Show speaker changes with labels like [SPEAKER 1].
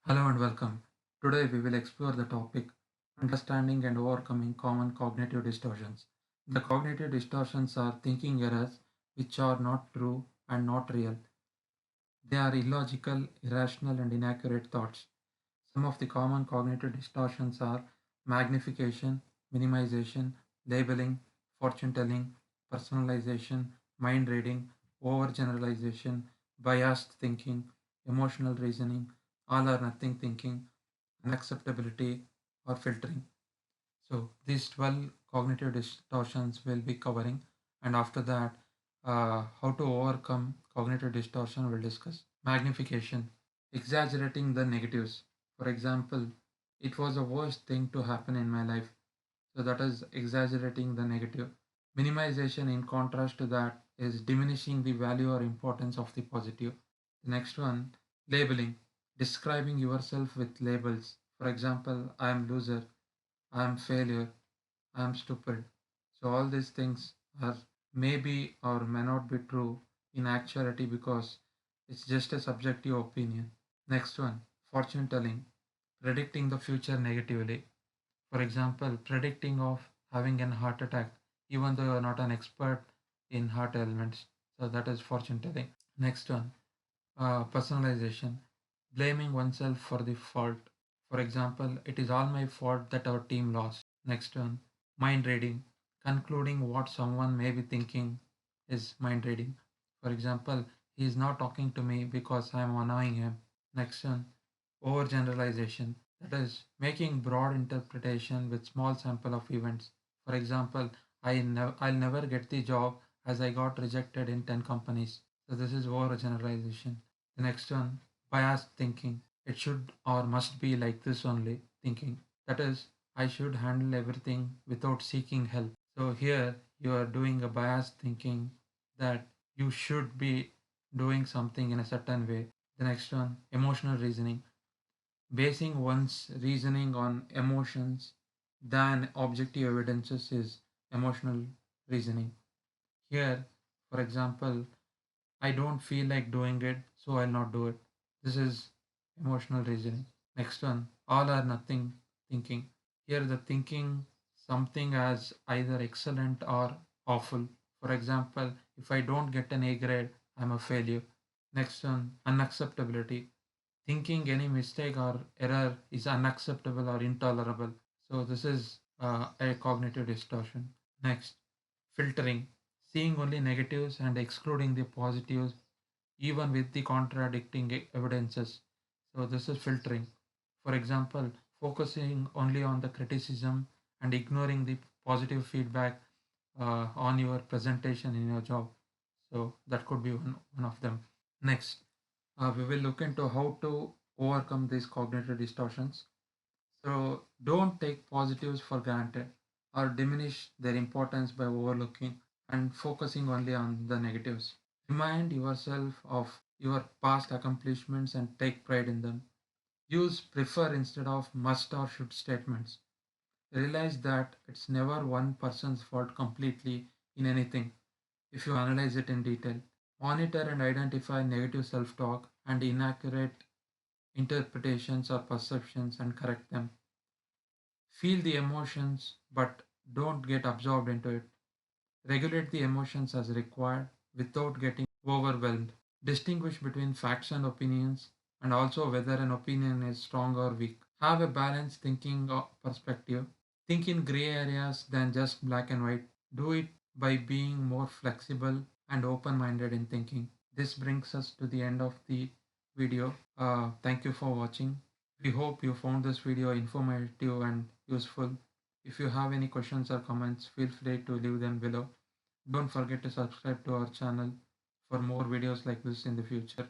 [SPEAKER 1] Hello and welcome. Today we will explore the topic understanding and overcoming common cognitive distortions. The cognitive distortions are thinking errors which are not true and not real. They are illogical, irrational, and inaccurate thoughts. Some of the common cognitive distortions are magnification, minimization, labeling, fortune telling, personalization, mind reading, overgeneralization, biased thinking, emotional reasoning, all or nothing thinking, unacceptability, or filtering. So, these 12 cognitive distortions will be covering, and after that, how to overcome cognitive distortion we'll discuss. Magnification, exaggerating the negatives. For example, it was the worst thing to happen in my life. So, that is exaggerating the negative. Minimization, in contrast to that, is diminishing the value or importance of the positive. The next one, labeling, describing yourself with labels. For example, I am loser, I am failure, I am stupid. So all these things are maybe or may not be true in actuality because it's just a subjective opinion. Next one, fortune telling, predicting the future negatively. For example, predicting of having an heart attack, even though you are not an expert in heart ailments. So that is fortune telling. Next one, personalization, blaming oneself for the fault. For example, it is all my fault that our team lost. Next one, mind reading, concluding what someone may be thinking is mind reading. For example, he is not talking to me because I am annoying him. Next one, overgeneralization, that is making broad interpretation with small sample of events. For example, I'll never get the job as I got rejected in 10 companies. So this is overgeneralization. The next one, biased thinking. It should or must be like this only thinking. That is, I should handle everything without seeking help. So here you are doing a biased thinking that you should be doing something in a certain way. The next one, emotional reasoning, basing one's reasoning on emotions than objective evidences is emotional reasoning. Here, for example, I don't feel like doing it, so I'll not do it. This is emotional reasoning. Next one, all or nothing thinking. Here, the thinking something as either excellent or awful. For example, if I don't get an A grade, I'm a failure. Next one, unacceptability, thinking any mistake or error is unacceptable or intolerable. So, this is a cognitive distortion. Next, filtering, seeing only negatives and excluding the positives, even with the contradicting evidences. So, this is filtering. For example, focusing only on the criticism and ignoring the positive feedback on your presentation in your job. So, that could be one of them. Next, we will look into how to overcome these cognitive distortions. So don't take positives for granted or diminish their importance by overlooking and focusing only on the negatives. Remind yourself of your past accomplishments and take pride in them. Use prefer instead of must or should statements. Realize that it's never one person's fault completely in anything if you analyze it in detail. Monitor and identify negative self talk and inaccurate interpretations or perceptions and correct them. Feel the emotions, but don't get absorbed into it. Regulate the emotions as required without getting overwhelmed. Distinguish between facts and opinions, and also whether an opinion is strong or weak. Have a balanced thinking perspective. Think in gray areas than just black and white. Do it by being more flexible and open minded in thinking. This brings us to the end of the video. Thank you for watching. We hope you found this video informative and useful. If you have any questions or comments, feel free to leave them below. Don't forget to subscribe to our channel for more videos like this in the future.